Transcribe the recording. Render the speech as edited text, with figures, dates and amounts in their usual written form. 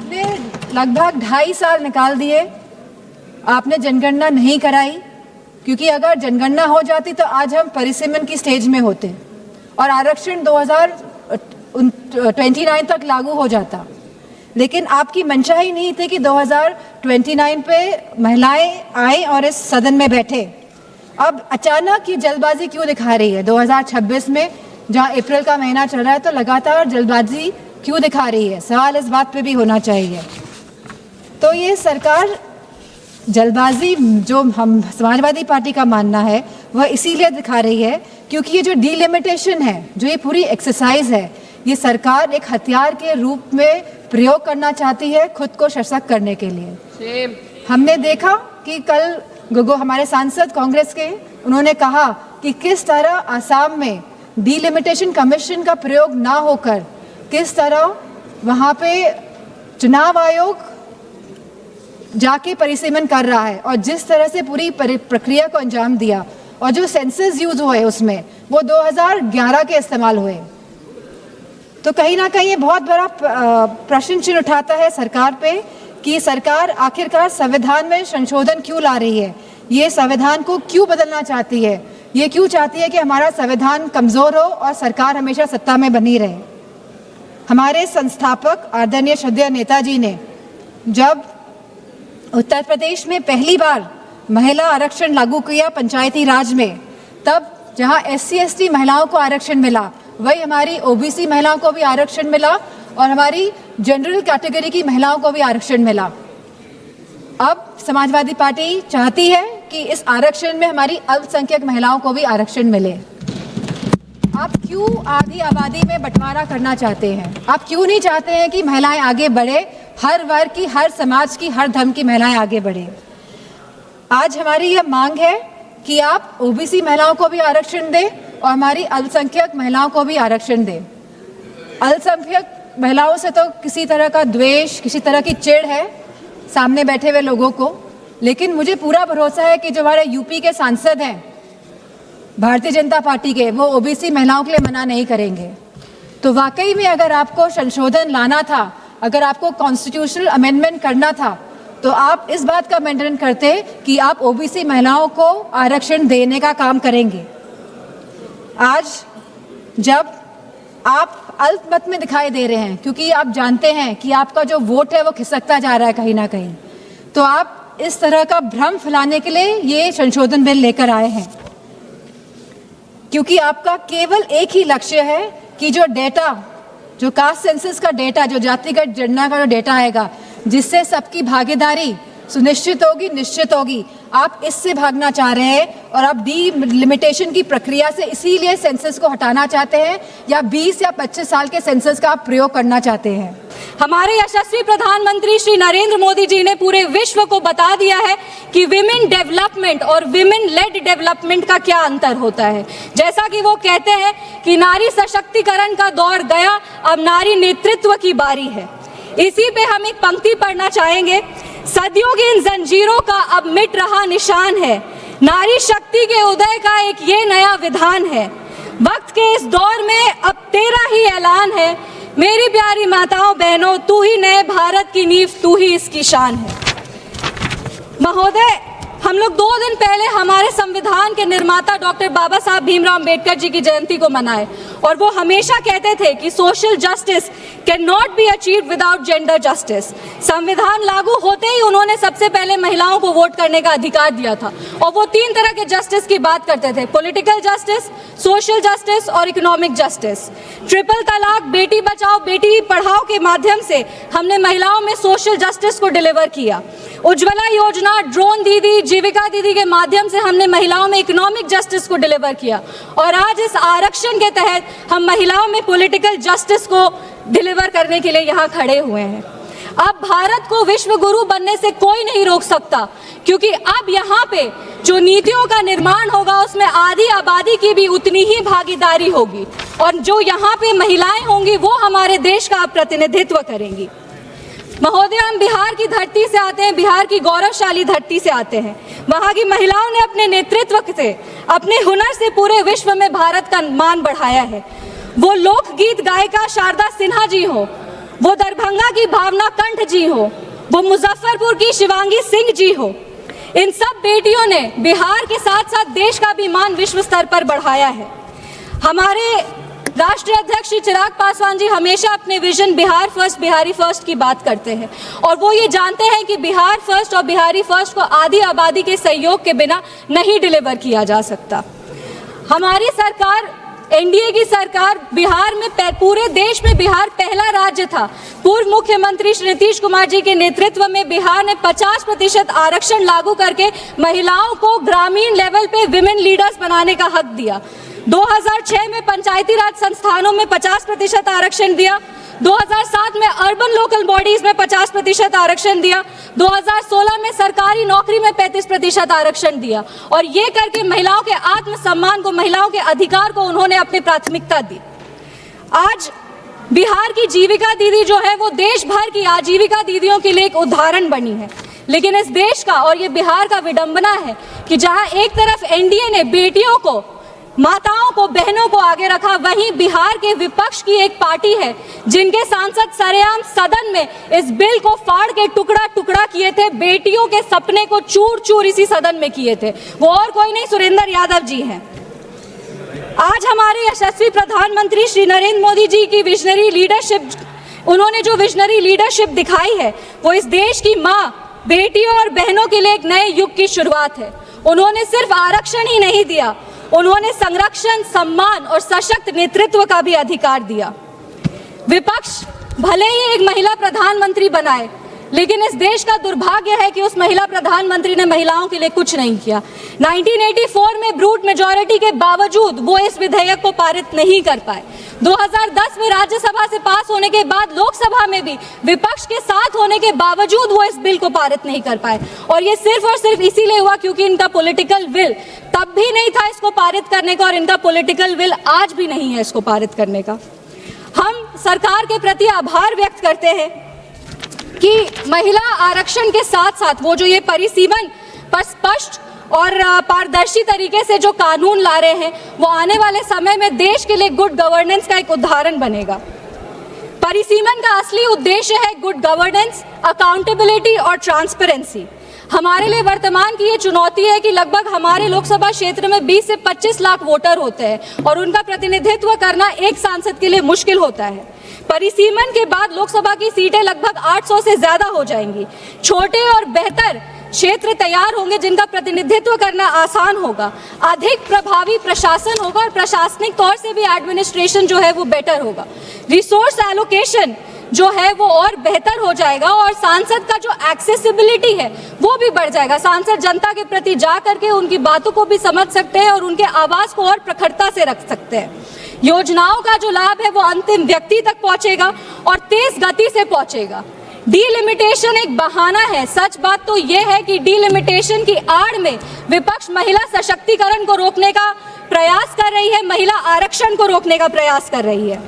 आपने लगभग 2.5 साल निकाल दिए, आपने जनगणना नहीं कराई, क्योंकि अगर जनगणना हो जाती तो आज हम परिसीमन की स्टेज में होते और आरक्षण 2029 तक लागू हो जाता। लेकिन आपकी मंशा ही नहीं थी कि 2029 पे महिलाएं आए और इस सदन में बैठे। अब अचानक ये जल्दबाजी क्यों दिखा रही है 2026 में, जहां अप्रैल का महीना चल रहा है, तो लगातार जल्दबाजी क्यों दिखा रही है? सवाल इस बात पे भी होना चाहिए। तो ये सरकार जल्दबाजी, जो हम समाजवादी पार्टी का मानना है, वह इसीलिए दिखा रही है क्योंकि ये जो डीलिमिटेशन है, जो ये पूरी एक्सरसाइज है, ये सरकार एक हथियार के रूप में प्रयोग करना चाहती है खुद को सशक्त करने के लिए। हमने देखा कि कल गोगो हमारे सांसद कांग्रेस के, उन्होंने कहा कि किस तरह आसाम में डीलिमिटेशन कमीशन का प्रयोग ना होकर किस तरह वहाँ पे चुनाव आयोग जाके परिसीमन कर रहा है और जिस तरह से पूरी प्रक्रिया को अंजाम दिया, और जो सेंसस यूज हुए उसमें वो 2011 के इस्तेमाल हुए। तो कहीं ना कहीं ये बहुत बड़ा प्रश्न चिन्ह उठाता है सरकार पे कि सरकार आखिरकार संविधान में संशोधन क्यों ला रही है, ये संविधान को क्यों बदलना चाहती है, ये क्यों चाहती है कि हमारा संविधान कमज़ोर हो और सरकार हमेशा सत्ता में बनी रहे। हमारे संस्थापक आदरणीय श्रद्धेय नेताजी ने जब उत्तर प्रदेश में पहली बार महिला आरक्षण लागू किया पंचायती राज में, तब जहां SC/ST महिलाओं को आरक्षण मिला, वही हमारी OBC महिलाओं को भी आरक्षण मिला और हमारी जनरल कैटेगरी की महिलाओं को भी आरक्षण मिला। अब समाजवादी पार्टी चाहती है कि इस आरक्षण में हमारी अल्पसंख्यक महिलाओं को भी आरक्षण मिले। आप क्यों आधी आबादी में बंटवारा करना चाहते हैं? आप क्यों नहीं चाहते हैं कि महिलाएं आगे बढ़े, हर वर्ग की, हर समाज की, हर धर्म की महिलाएं आगे बढ़े? आज हमारी यह मांग है कि आप OBC महिलाओं को भी आरक्षण दें और हमारी अल्पसंख्यक महिलाओं को भी आरक्षण दें। अल्पसंख्यक महिलाओं से तो किसी तरह का द्वेष, किसी तरह की चिढ़ है सामने बैठे हुए लोगों को, लेकिन मुझे पूरा भरोसा है कि जो हमारे यूपी के सांसद हैं भारतीय जनता पार्टी के, वो OBC महिलाओं के लिए मना नहीं करेंगे। तो वाकई में अगर आपको संशोधन लाना था, अगर आपको कॉन्स्टिट्यूशनल अमेंडमेंट करना था, तो आप इस बात का अमेंडमेंट करते कि आप OBC महिलाओं को आरक्षण देने का काम करेंगे। आज जब आप अल्पमत में दिखाई दे रहे हैं, क्योंकि आप जानते हैं कि आपका जो वोट है वो खिसकता जा रहा है कहीं ना कहीं, तो आप इस तरह का भ्रम फैलाने के लिए ये संशोधन बिल लेकर आए हैं, क्योंकि आपका केवल एक ही लक्ष्य है कि जो डेटा, जो कास्ट सेंसस का डेटा, जो जातिगत जनगणना का जो डेटा आएगा, जिससे सबकी भागीदारी सुनिश्चित होगी, निश्चित होगी, आप इससे भागना चाह रहे हैं और आप डीलिमिटेशन की प्रक्रिया से इसीलिए सेंसस को हटाना चाहते हैं, या 20 या 25 साल के सेंसस का आप प्रयोग करना चाहते हैं। हमारे यशस्वी प्रधानमंत्री श्री नरेंद्र मोदी जी ने पूरे विश्व को बता दिया है कि विमेन डेवलपमेंट और विमेन लेड डेवलपमेंट का क्या अंतर होता है। जैसा कि वो कहते हैं कि नारी सशक्तिकरण का दौर गया, अब नारी नेतृत्व की बारी है। इसी पे हम एक पंक्ति पढ़ना चाहेंगे। सदियों की इन जंजीरों का अब मिट रहा निशान है, नारी शक्ति के उदय का एक ये नया विधान है। वक्त के इस दौर में अब तेरा ही ऐलान है, मेरी प्यारी माताओं बहनों, तू ही नए भारत की नींव, तू ही इसकी शान है। महोदय, हम लोग 2 दिन पहले हमारे संविधान के निर्माता डॉक्टर बाबा साहब भीमराव अंबेडकर जी की जयंती को मनाए, और वो हमेशा कहते थे कि social justice can not be achieved without gender justice. संविधान लागू होते ही उन्होंने सबसे पहले महिलाओं को वोट करने का अधिकार दिया था, और वो 3 तरह के जस्टिस की बात करते थे, पॉलिटिकल जस्टिस, सोशल जस्टिस और इकोनॉमिक जस्टिस। ट्रिपल तलाक, बेटी बचाओ बेटी पढ़ाओ के माध्यम से हमने महिलाओं में सोशल जस्टिस को डिलीवर किया। उज्ज्वला योजना, ड्रोन दीदी, जीविका दीदी के माध्यम से हमने महिलाओं में इकोनॉमिक जस्टिस को डिलीवर किया, और आज इस आरक्षण के तहत हम महिलाओं में पॉलिटिकल जस्टिस को डिलीवर करने के लिए यहाँ खड़े हुए हैं। अब भारत को विश्व गुरु बनने से कोई नहीं रोक सकता, क्योंकि अब यहाँ पे जो नीतियों का निर्माण होगा उसमें आधी आबादी की भी उतनी ही भागीदारी होगी, और जो यहाँ पे महिलाएं होंगी वो हमारे देश का प्रतिनिधित्व करेंगी। महोदय, हम बिहार की धरती से आते हैं, बिहार की गौरवशाली धरती से आते हैं। वहाँ की महिलाओं ने अपने नेतृत्व से, अपने हुनर से पूरे विश्व में भारत का मान बढ़ाया है। वो लोकगीत गायिका शारदा सिन्हा जी हो, वो दरभंगा की भावना कंठ जी हो, वो मुजफ्फरपुर की शिवांगी सिंह जी हो, इन सब बेटियों ने बिहार के साथ साथ देश का भी मान विश्व स्तर पर बढ़ाया है। हमारे राष्ट्रीय अध्यक्ष श्री चिराग पासवान जी हमेशा अपने vision Bihar first, Bihari first की बात करते हैं और वो ये जानते हैं कि बिहार फर्स्ट और बिहारी फर्स्ट को आधी आबादी के सहयोग के बिना नहीं डिलीवर किया जा सकता। हमारी सरकार, एनडीए की सरकार, बिहार में पूरे देश में बिहार पहला राज्य था। पूर्व मुख्यमंत्री श्री नीतीश कुमार जी के नेतृत्व में बिहार ने 50% आरक्षण लागू करके महिलाओं को ग्रामीण लेवल पे विमेन लीडर्स बनाने का हक दिया। 2006 में पंचायती राज संस्थानों में 50% आरक्षण दिया। 2007 में अर्बन लोकल बॉडीज में 50% आरक्षण दिया। 2016 में सरकारी नौकरी में 35% आरक्षण दिया और ये करके महिलाओं के आत्मसम्मान को, महिलाओं के अधिकार को उन्होंने अपनी प्राथमिकता दी। आज बिहार की जीविका दीदी जो है वो देश भर की आजीविका दीदियों के लिए एक उदाहरण बनी है। लेकिन इस देश का और ये बिहार का विडंबना है कि जहां एक तरफ एनडीए ने बेटियों को, माताओं को, बहनों को आगे रखा, वहीं बिहार के विपक्ष की एक पार्टी है जिनके सांसद सरेआम सदन में इस बिल को फाड़ के टुकड़ा टुकड़ा किए थे, बेटियों के सपने को चूर चूर इसी सदन में किए थे। वो और कोई नहीं, सुरेंद्र यादव जी हैं। आज हमारे यशस्वी प्रधानमंत्री श्री नरेंद्र मोदी जी की विजनरी लीडरशिप, उन्होंने जो विजनरी लीडरशिप दिखाई है वो इस देश की माँ, बेटियों और बहनों के लिए एक नए युग की शुरुआत है। उन्होंने सिर्फ आरक्षण ही नहीं दिया, उन्होंने संरक्षण, सम्मान और सशक्त नेतृत्व का भी अधिकार दिया। विपक्ष भले ही एक महिला प्रधानमंत्री बनाए, लेकिन इस देश का दुर्भाग्य है कि उस महिला प्रधानमंत्री ने महिलाओं के लिए कुछ नहीं किया। 1984 में ब्रूट मेजॉरिटी के बावजूद वो इस विधेयक को पारित नहीं कर पाए। 2010 में राज्यसभा से पास होने के बाद लोकसभा में भी विपक्ष के साथ होने के बावजूद वो इस बिल को पारित नहीं कर पाए और ये सिर्फ और सिर्फ इसीलिए हुआ क्योंकि इनका पॉलिटिकल विल तब भी नहीं था इसको पारित करने का और इनका पॉलिटिकल विल आज भी नहीं है इसको पारित करने का। हम सरकार के प्रति आभार व्यक्त करते हैं कि महिला आरक्षण के साथ साथ वो जो ये परिसीमन पर स्पष्ट और पारदर्शी तरीके से जो कानून ला रहे हैं वो आने वाले समय में देश के लिए गुड गवर्नेंस का एक उदाहरण बनेगा। परिसीमन का असली उद्देश्य है गुड गवर्नेंस, अकाउंटेबिलिटी और ट्रांसपेरेंसी। हमारे लिए वर्तमान की ये चुनौती है कि लगभग हमारे लोकसभा क्षेत्र में 20 से 25 लाख वोटर होते हैं और उनका प्रतिनिधित्व करना एक सांसद के लिए मुश्किल होता है। परिसीमन के बाद लोकसभा की सीटें लगभग 800 से ज्यादा हो जाएंगी। छोटे और बेहतर क्षेत्र तैयार होंगे जिनका प्रतिनिधित्व करना आसान होगा, अधिक प्रभावी प्रशासन होगा और प्रशासनिक तौर से भी एडमिनिस्ट्रेशन जो है वो बेटर होगा। रिसोर्स एलोकेशन जो है वो और बेहतर हो जाएगा और सांसद का जो एक्सेसिबिलिटी है वो भी बढ़ जाएगा। सांसद जनता के प्रति जा करके उनकी बातों को भी समझ सकते हैं और उनके आवाज को और प्रखरता से रख सकते हैं। योजनाओं का जो लाभ है वो अंतिम व्यक्ति तक पहुंचेगा और तेज गति से पहुंचेगा। डीलिमिटेशन एक बहाना है। सच बात तो यह है कि डीलिमिटेशन की आड़ में विपक्ष महिला सशक्तिकरण को रोकने का प्रयास कर रही है, महिला आरक्षण को रोकने का प्रयास कर रही है।